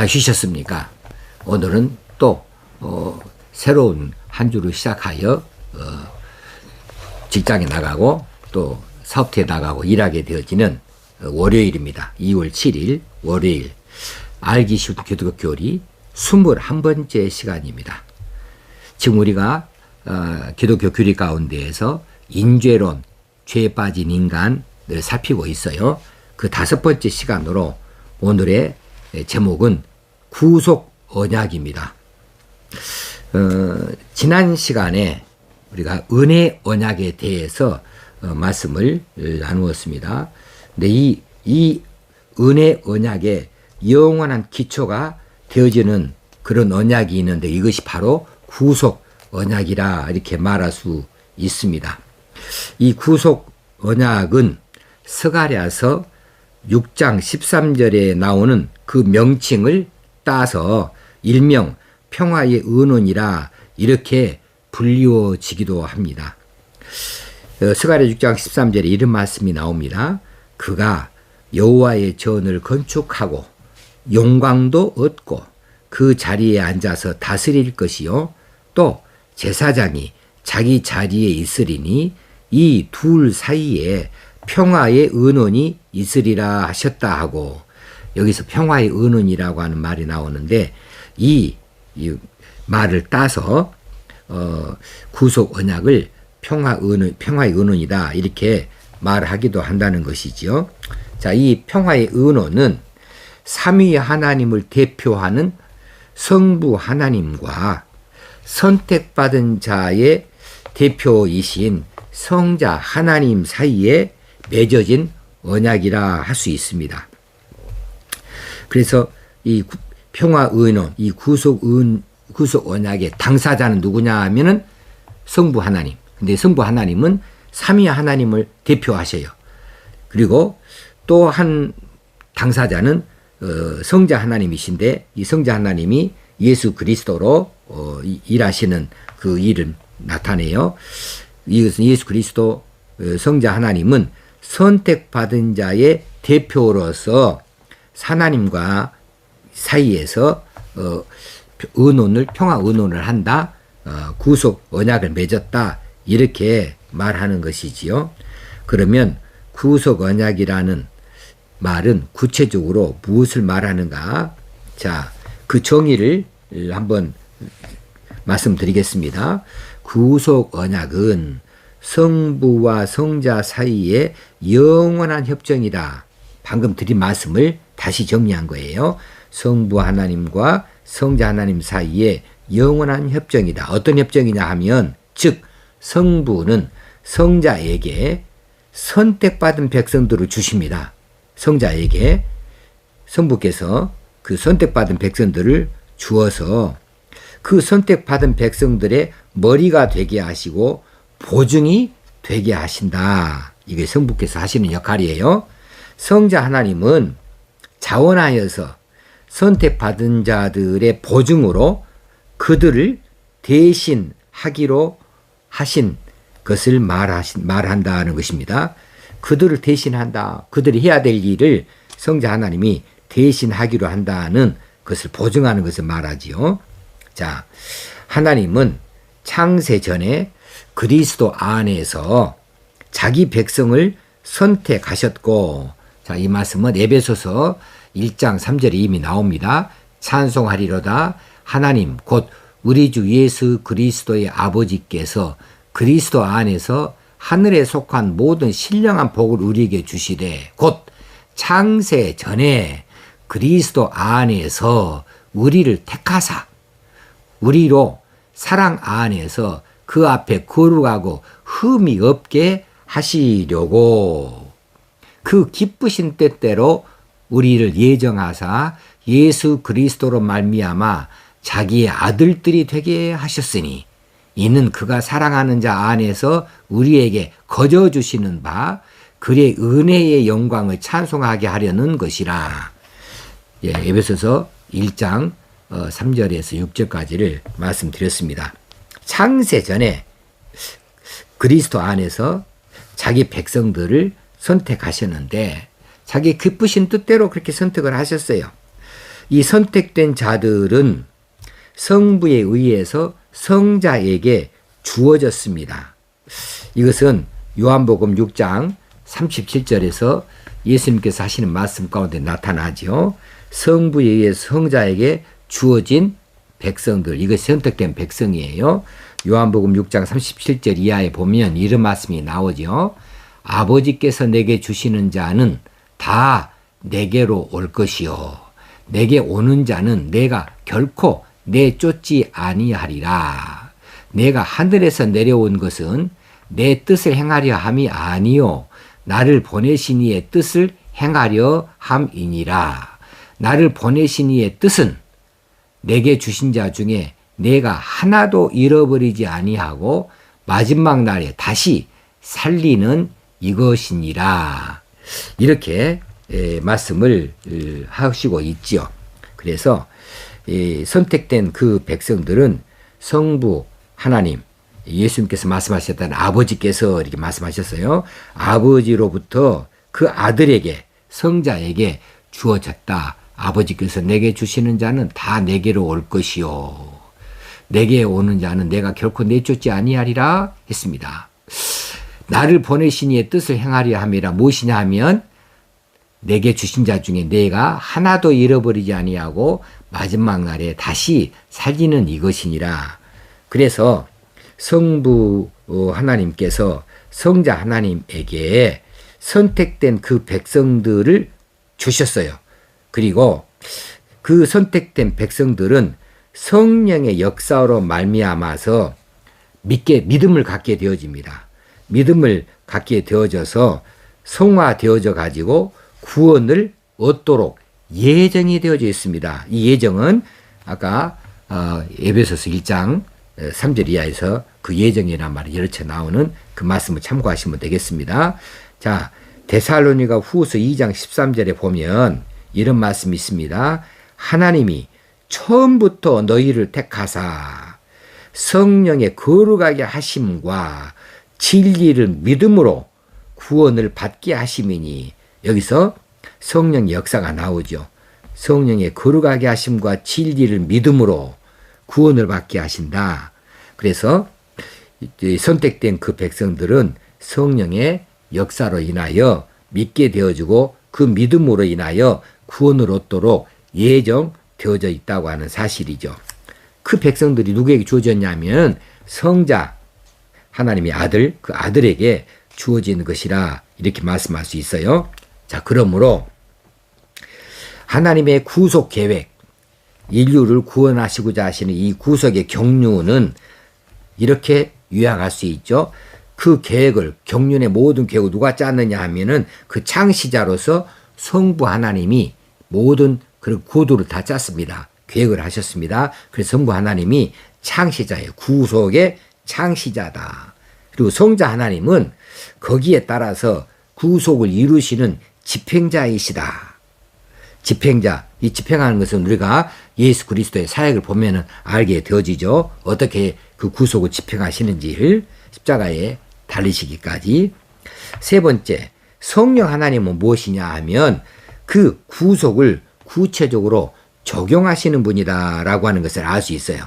잘 쉬셨습니까? 오늘은 또 새로운 한 주를 시작하여 직장에 나가고 또 사업터에 나가고 일하게 되어지는 월요일입니다. 2월 7일 월요일 알기 쉬운 기독교 교리 21번째 시간입니다. 지금 우리가 기독교 교리 가운데에서 인죄론, 죄에 빠진 인간을 살피고 있어요. 그 5번째 시간으로 오늘의 제목은 구속 언약입니다. 지난 시간에 우리가 은혜 언약에 대해서 말씀을 나누었습니다. 근데 이 은혜 언약의 영원한 기초가 되어지는 그런 언약이 있는데 이것이 바로 구속 언약이라 이렇게 말할 수 있습니다. 이 구속 언약은 스가랴서 6장 13절에 나오는 그 명칭을 따서 일명 평화의 언약이라 이렇게 불리워지기도 합니다. 스가랴 6장 13절에 이런 말씀이 나옵니다. 그가 여호와의 전을 건축하고 영광도 얻고 그 자리에 앉아서 다스릴 것이요 또 제사장이 자기 자리에 있으리니 이 둘 사이에 평화의 언약이 있으리라 하셨다 하고, 여기서 평화의 언약이라고 하는 말이 나오는데 이 말을 따서 구속 언약을 평화의 언약이다 이렇게 말하기도 한다는 것이지요. 자, 이 평화의 언약은 삼위 하나님을 대표하는 성부 하나님과 선택받은 자의 대표이신 성자 하나님 사이에 맺어진 언약이라 할 수 있습니다. 그래서 이 평화 언약, 이 구속 언약의 당사자는 누구냐 하면은 성부 하나님. 근데 성부 하나님은 삼위 하나님을 대표하셔요. 그리고 또 한 당사자는 성자 하나님이신데 이 성자 하나님이 예수 그리스도로 일하시는 그 일을 나타내요. 이것은 예수 그리스도 성자 하나님은 선택받은 자의 대표로서 하나님과 사이에서 평화 언약을 한다, 구속 언약을 맺었다 이렇게 말하는 것이지요. 그러면 구속 언약이라는 말은 구체적으로 무엇을 말하는가? 자, 그 정의를 한번 말씀드리겠습니다. 구속 언약은 성부와 성자 사이의 영원한 협정이다. 방금 드린 말씀을 다시 정리한 거예요. 성부 하나님과 성자 하나님 사이의 영원한 협정이다. 어떤 협정이냐 하면, 즉 성부는 성자에게 선택받은 백성들을 주십니다. 성자에게 성부께서 그 선택받은 백성들을 주어서 그 선택받은 백성들의 머리가 되게 하시고 보증이 되게 하신다. 이게 성부께서 하시는 역할이에요. 성자 하나님은 자원하여서 선택받은 자들의 보증으로 그들을 대신하기로 하신 것을 말한다는 것입니다. 그들을 대신한다. 그들이 해야 될 일을 성자 하나님이 대신하기로 한다는 것을 보증하는 것을 말하지요. 자, 하나님은 창세 전에 그리스도 안에서 자기 백성을 선택하셨고, 자, 이 말씀은 에베소서 1장 3절에 이미 나옵니다. 찬송하리로다 하나님 곧 우리 주 예수 그리스도의 아버지께서 그리스도 안에서 하늘에 속한 모든 신령한 복을 우리에게 주시되 곧 창세 전에 그리스도 안에서 우리를 택하사 우리로 사랑 안에서 그 앞에 거룩하고 흠이 없게 하시려고 그 기쁘신 뜻대로 우리를 예정하사 예수 그리스도로 말미암아 자기의 아들들이 되게 하셨으니 이는 그가 사랑하는 자 안에서 우리에게 거저 주시는 바 그의 은혜의 영광을 찬송하게 하려는 것이라. 예, 에베소서 1장 3절에서 6절까지를 말씀드렸습니다. 창세 전에 그리스도 안에서 자기 백성들을 선택하셨는데 자기 기쁘신 뜻대로 그렇게 선택을 하셨어요. 이 선택된 자들은 성부에 의해서 성자에게 주어졌습니다. 이것은 요한복음 6장 37절에서 예수님께서 하시는 말씀 가운데 나타나죠. 성부에 의해서 성자에게 주어진 백성들, 이것이 선택된 백성이에요. 요한복음 6장 37절 이하에 보면 이런 말씀이 나오죠. 아버지께서 내게 주시는 자는 다 내게로 올 것이요 내게 오는 자는 내가 결코 내쫓지 아니하리라. 내가 하늘에서 내려온 것은 내 뜻을 행하려 함이 아니요 나를 보내신 이의 뜻을 행하려 함이니라. 나를 보내신 이의 뜻은 내게 주신 자 중에 내가 하나도 잃어버리지 아니하고 마지막 날에 다시 살리는 이것이니라. 이렇게 말씀을 하시고 있지요. 그래서 선택된 그 백성들은 성부 하나님, 예수님께서 말씀하셨다는 아버지께서 이렇게 말씀하셨어요. 아버지로부터 그 아들에게, 성자에게 주어졌다. 아버지께서 내게 주시는 자는 다 내게로 올 것이요 내게 오는 자는 내가 결코 내쫓지 아니하리라 했습니다. 나를 보내신 이의 뜻을 행하려 함이라. 무엇이냐 하면 내게 주신 자 중에 내가 하나도 잃어버리지 아니하고 마지막 날에 다시 살리는 이것이니라. 그래서 성부 하나님께서 성자 하나님에게 선택된 그 백성들을 주셨어요. 그리고 그 선택된 백성들은 성령의 역사로 말미암아서 믿음을 갖게 되어집니다. 믿음을 갖게 되어져서 성화되어져 가지고 구원을 얻도록 예정이 되어져 있습니다. 이 예정은 아까 에베소서 1장 3절 이하에서 그 예정이란 말이 여러 차례 나오는 그 말씀을 참고하시면 되겠습니다. 자, 데살로니가 후서 2장 13절에 보면 이런 말씀이 있습니다. 하나님이 처음부터 너희를 택하사 성령의 거룩하게 하심과 진리를 믿음으로 구원을 받게 하심이니. 여기서 성령의 역사가 나오죠. 성령의 거룩하게 하심과 진리를 믿음으로 구원을 받게 하신다. 그래서 선택된 그 백성들은 성령의 역사로 인하여 믿게 되어지고 그 믿음으로 인하여 구원을 얻도록 예정되어져 있다고 하는 사실이죠. 그 백성들이 누구에게 주어졌냐면 성자 하나님의 아들, 그 아들에게 주어지는 것이라 이렇게 말씀할 수 있어요. 자, 그러므로 하나님의 구속 계획, 인류를 구원하시고자 하시는 이 구속의 경륜은 이렇게 요약할 수 있죠. 그 계획을, 경륜의 모든 계획을 누가 짰느냐 하면은 그 창시자로서 성부 하나님이 모든 그런 구도를 다 짰습니다. 계획을 하셨습니다. 그래서 성부 하나님이 창시자예요. 구속의 창시자다. 그리고 성자 하나님은 거기에 따라서 구속을 이루시는 집행자이시다. 집행자, 이 집행하는 것은 우리가 예수 그리스도의 사역을 보면은 알게 되어지죠. 어떻게 그 구속을 집행하시는지를 십자가에 달리시기까지. 세 번째, 성령 하나님은 무엇이냐 하면 그 구속을 구체적으로 적용하시는 분이다라고 하는 것을 알 수 있어요.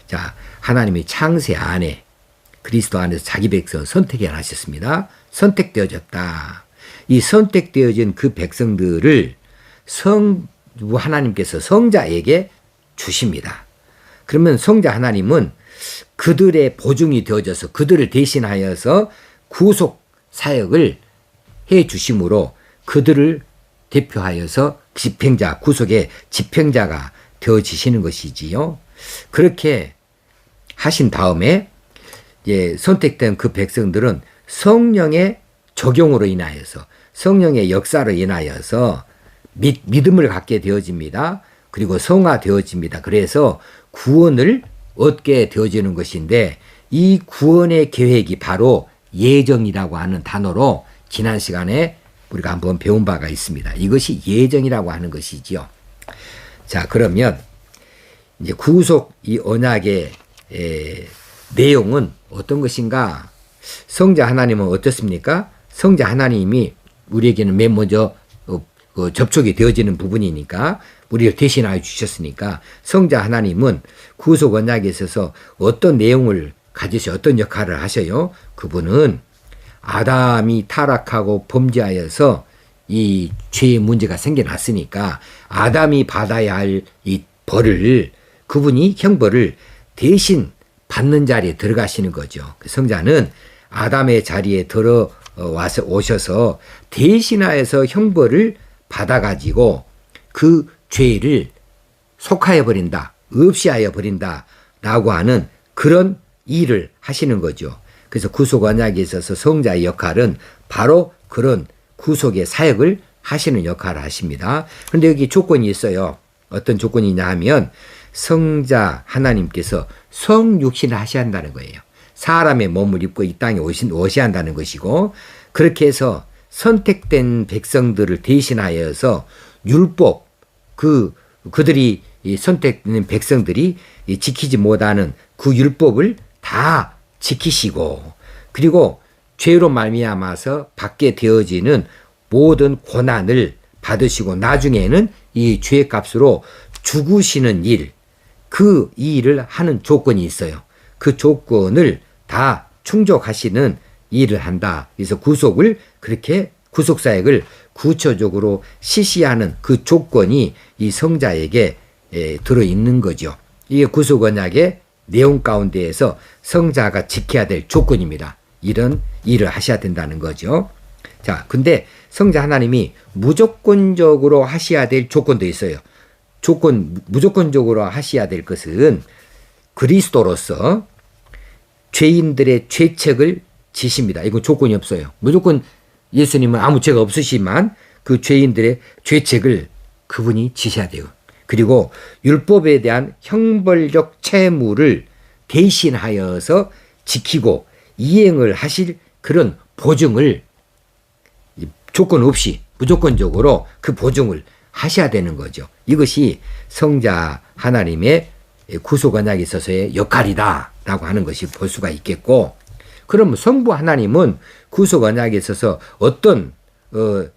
자, 하나님이 창세 안에 그리스도 안에서 자기 백성을 선택해 하셨습니다. 선택되어졌다. 이 선택되어진 그 백성들을 성부 하나님께서 성자에게 주십니다. 그러면 성자 하나님은 그들의 보증이 되어져서 그들을 대신하여서 구속 사역을 해 주심으로 그들을 대표하여서 집행자, 구속의 집행자가 되어지시는 것이지요. 그렇게 하신 다음에 선택된 그 백성들은 성령의 적용으로 인하여서 성령의 역사로 인하여서 믿음을 갖게 되어집니다. 그리고 성화되어집니다. 그래서 구원을 얻게 되어지는 것인데 이 구원의 계획이 바로 예정이라고 하는 단어로 지난 시간에 우리가 한번 배운 바가 있습니다. 이것이 예정이라고 하는 것이지요. 자, 그러면 이제 구속 이 언약의 내용은 어떤 것인가? 성자 하나님은 어떻습니까? 성자 하나님이 우리에게는 맨 먼저 접촉이 되어지는 부분이니까 우리를 대신하여 주셨으니까 성자 하나님은 구속 언약에 있어서 어떤 내용을 가지셔 어떤 역할을 하셔요? 그분은 아담이 타락하고 범죄하여서 이 죄의 문제가 생겨났으니까 아담이 받아야 할 이 벌을 그분이 형벌을 대신 받는 자리에 들어가시는 거죠. 그 성자는 아담의 자리에 들어와서 오셔서 대신하여서 형벌을 받아가지고 그 죄를 속하여 버린다, 없이 하여 버린다 라고 하는 그런 일을 하시는 거죠. 그래서 구속 언약에 있어서 성자의 역할은 바로 그런 구속의 사역을 하시는 역할을 하십니다. 그런데 여기 조건이 있어요. 어떤 조건이냐 하면 성자 하나님께서 성육신을 하셔야 한다는 거예요. 사람의 몸을 입고 이 땅에 오셔야 한다는 것이고, 그렇게 해서 선택된 백성들을 대신하여서 율법, 그들이 선택된 백성들이 지키지 못하는 그 율법을 다 지키시고, 그리고 죄로 말미암아서 받게 되어지는 모든 고난을 받으시고 나중에는 이 죄의 값으로 죽으시는 일, 그 일을 하는 조건이 있어요. 그 조건을 다 충족하시는 일을 한다. 그래서 구속을 그렇게 구속사역을 구체적으로 실시하는 그 조건이 이 성자에게 들어있는 거죠. 이게 구속언약의 내용 가운데에서 성자가 지켜야 될 조건입니다. 이런 일을 하셔야 된다는 거죠. 자, 근데 성자 하나님이 무조건적으로 하셔야 될 조건도 있어요. 무조건적으로 하셔야 될 것은 그리스도로서 죄인들의 죄책을 지십니다. 이건 조건이 없어요. 무조건 예수님은 아무 죄가 없으시지만 그 죄인들의 죄책을 그분이 지셔야 돼요. 그리고 율법에 대한 형벌적 채무를 대신하여서 지키고 이행을 하실 그런 보증을 조건 없이 무조건적으로 그 보증을 하셔야 되는 거죠. 이것이 성자 하나님의 구속 언약에 있어서의 역할이다라고 하는 것이 볼 수가 있겠고, 그럼 성부 하나님은 구속 언약에 있어서 어떤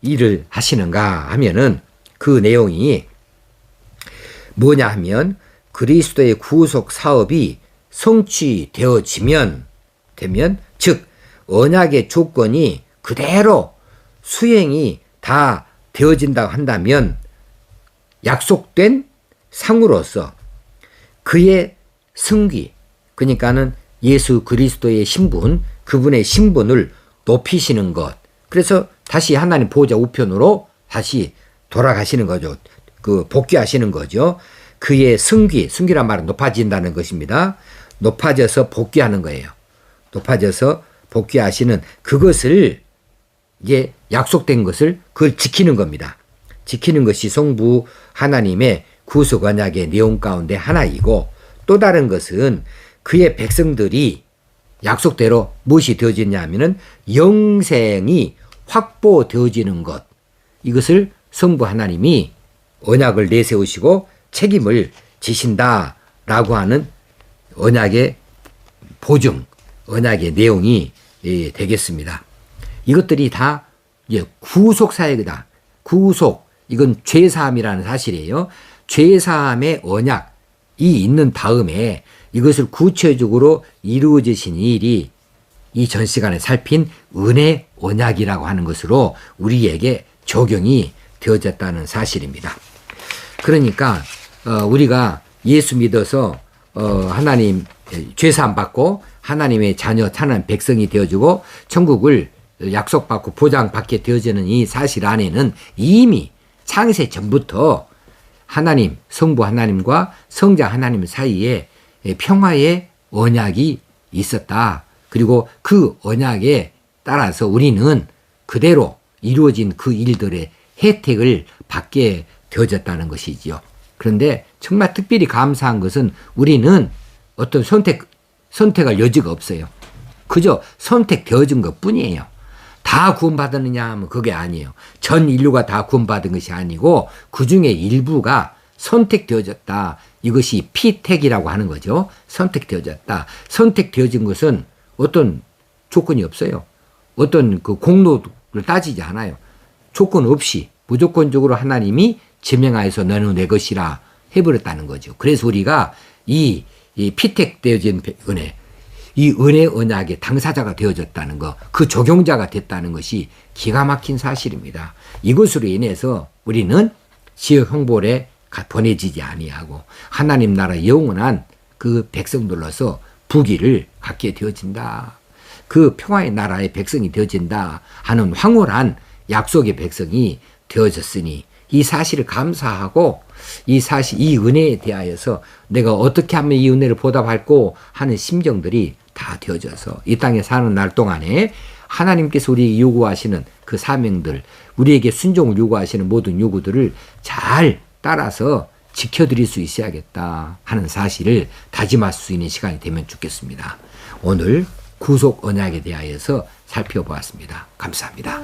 일을 하시는가 하면은 그 내용이 뭐냐 하면 그리스도의 구속 사업이 성취되어지면 즉 언약의 조건이 그대로 수행이 다 되어진다고 한다면 약속된 상으로서 그의 승기, 그러니까는 예수 그리스도의 신분, 그분의 신분을 높이시는 것. 그래서 다시 하나님 보호자 우편으로 다시 돌아가시는 거죠. 복귀하시는 거죠. 그의 승기란 말은 높아진다는 것입니다. 높아져서 복귀하는 거예요. 높아져서 복귀하시는 그것을 이제 약속된 것을 그걸 지키는 겁니다. 지키는 것이 성부 하나님의 구속 언약의 내용 가운데 하나이고, 또 다른 것은 그의 백성들이 약속대로 무엇이 되어지냐 하면은 영생이 확보되어지는 것. 이것을 성부 하나님이 언약을 내세우시고 책임을 지신다라고 하는 언약의 보증, 언약의 내용이 되겠습니다. 이것들이 다 구속 사역이다. 구속, 이건 죄사함이라는 사실이에요. 죄사함의 언약이 있는 다음에 이것을 구체적으로 이루어지신 일이 이 전 시간에 살핀 은혜 언약이라고 하는 것으로 우리에게 적용이 되어졌다는 사실입니다. 그러니까 우리가 예수 믿어서 하나님 죄사함 받고 하나님의 자녀 하나님 백성이 되어주고 천국을 약속받고 보장받게 되어지는 이 사실 안에는 이미 창세 전부터 하나님, 성부 하나님과 성자 하나님 사이에 평화의 언약이 있었다. 그리고 그 언약에 따라서 우리는 그대로 이루어진 그 일들의 혜택을 받게 되어졌다는 것이지요. 그런데 정말 특별히 감사한 것은 우리는 어떤 선택할 여지가 없어요. 그저 선택되어진 것 뿐이에요. 다 구원받았느냐 하면 그게 아니에요. 전 인류가 다 구원받은 것이 아니고 그 중에 일부가 선택되어졌다. 이것이 피택이라고 하는 거죠. 선택되어졌다. 선택되어진 것은 어떤 조건이 없어요. 어떤 그 공로를 따지지 않아요. 조건 없이 무조건적으로 하나님이 지명하여서 너는 내 것이라 해버렸다는 거죠. 그래서 우리가 이 피택되어진 은혜, 이 은혜 언약의 당사자가 되어졌다는 것, 그 적용자가 됐다는 것이 기가 막힌 사실입니다. 이것으로 인해서 우리는 지역 형벌에 보내지지 아니하고 하나님 나라 영원한 그 백성들로서 부귀를 갖게 되어진다. 그 평화의 나라의 백성이 되어진다 하는 황홀한 약속의 백성이 되어졌으니 이 사실을 감사하고 이 은혜에 대하여서 내가 어떻게 하면 이 은혜를 보답할고 하는 심정들이 다 되어져서 이 땅에 사는 날 동안에 하나님께서 우리에게 요구하시는 그 사명들, 우리에게 순종을 요구하시는 모든 요구들을 잘 따라서 지켜드릴 수 있어야겠다 하는 사실을 다짐할 수 있는 시간이 되면 좋겠습니다. 오늘 구속 언약에 대하여서 살펴보았습니다. 감사합니다.